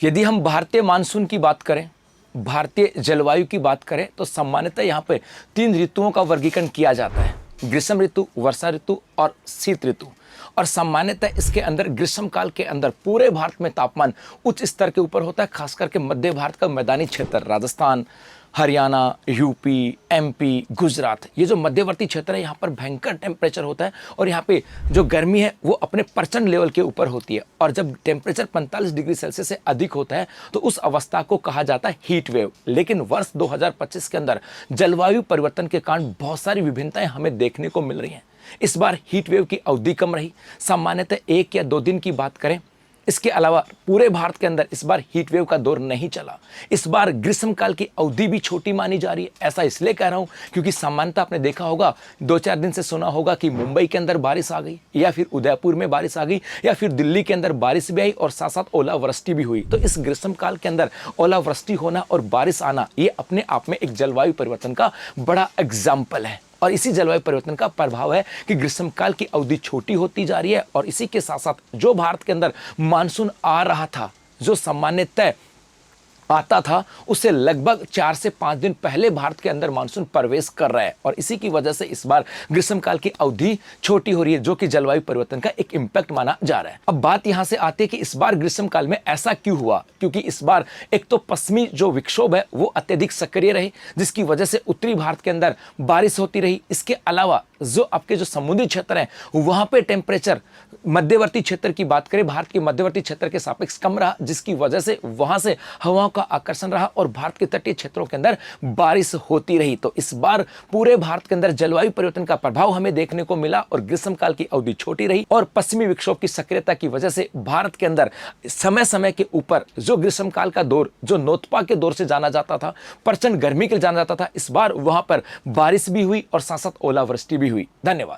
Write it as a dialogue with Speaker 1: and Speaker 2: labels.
Speaker 1: यदि हम भारतीय मानसून की बात करें, भारतीय जलवायु की बात करें, तो सामान्यतः यहाँ पे 3 ऋतुओं का वर्गीकरण किया जाता है। ग्रीष्म ऋतु, वर्षा ऋतु और शीत ऋतु। और सामान्यतः इसके अंदर ग्रीष्म काल के अंदर पूरे भारत में तापमान उच्च स्तर के ऊपर होता है, खास करके मध्य भारत का मैदानी क्षेत्र, राजस्थान, हरियाणा, यूपी, एमपी, गुजरात, ये जो मध्यवर्ती क्षेत्र है, यहाँ पर भयंकर टेम्परेचर होता है और यहाँ पे जो गर्मी है वो अपने प्रचंड लेवल के ऊपर होती है। और जब टेम्परेचर 45 डिग्री सेल्सियस से अधिक होता है तो उस अवस्था को कहा जाता है हीट वेव। लेकिन वर्ष 2025 के अंदर जलवायु परिवर्तन के कारण बहुत सारी विभिन्नताएं हमें देखने को मिल रही हैं। इस बार हीट वेव की अवधि कम रही, सामान्यतः 1 या 2 दिन की बात करें। इसके अलावा पूरे भारत के अंदर इस बार हीट वेव का दौर नहीं चला। इस बार ग्रीष्मकाल की अवधि भी छोटी मानी जा रही है। ऐसा इसलिए कह रहा हूं क्योंकि सामान्यतः आपने देखा होगा, 2-4 दिन से सुना होगा कि मुंबई के अंदर बारिश आ गई, या फिर उदयपुर में बारिश आ गई, या फिर दिल्ली के अंदर बारिश भी आई और साथ साथ ओलावृष्टि भी हुई। तो इस ग्रीष्मकाल के अंदर ओलावृष्टि होना और बारिश आना, ये अपने आप में एक जलवायु परिवर्तन का बड़ा एग्जाम्पल है। और इसी जलवायु परिवर्तन का प्रभाव है कि ग्रीष्मकाल की अवधि छोटी होती जा रही है। और इसी के साथ साथ जो भारत के अंदर मानसून आ रहा था, जो सामान्यतः आता था, उससे लगभग 4 से 5 दिन पहले भारत के अंदर मानसून प्रवेश कर रहा है। और इसी की वजह से इस बार ग्रीष्मकाल की अवधि छोटी हो रही है, जो कि जलवायु परिवर्तन का एक इम्पैक्ट माना जा रहा है। अब बात यहां से आती है कि इस बार ग्रीष्मकाल में ऐसा क्यों हुआ, क्योंकि इस बार एक तो पश्चिमी जो विक्षोभ है वो अत्यधिक सक्रिय रही, जिसकी वजह से उत्तरी भारत के अंदर बारिश होती रही। इसके अलावा जो आपके जो समुद्री क्षेत्र है वहां पे टेम्परेचर मध्यवर्ती क्षेत्र की बात करें, भारत के मध्यवर्ती क्षेत्र के सापेक्ष कम रहा, जिसकी वजह से वहां से हवाओं का आकर्षण रहा और भारत के तटीय क्षेत्रों के अंदर बारिश होती रही। तो इस बार पूरे भारत के अंदर जलवायु परिवर्तन का प्रभाव हमें देखने को मिला और ग्रीष्मकाल की अवधि छोटी रही। और पश्चिमी विक्षोभ की सक्रियता की वजह से भारत के अंदर समय समय के ऊपर जो ग्रीष्मकाल का दौर, जो नोतपा के दौर से जाना जाता था, प्रचंड गर्मी के लिए जाना जाता था, इस बार वहां पर बारिश भी हुई और साथ साथ ओलावृष्टि भी हुई। धन्यवाद।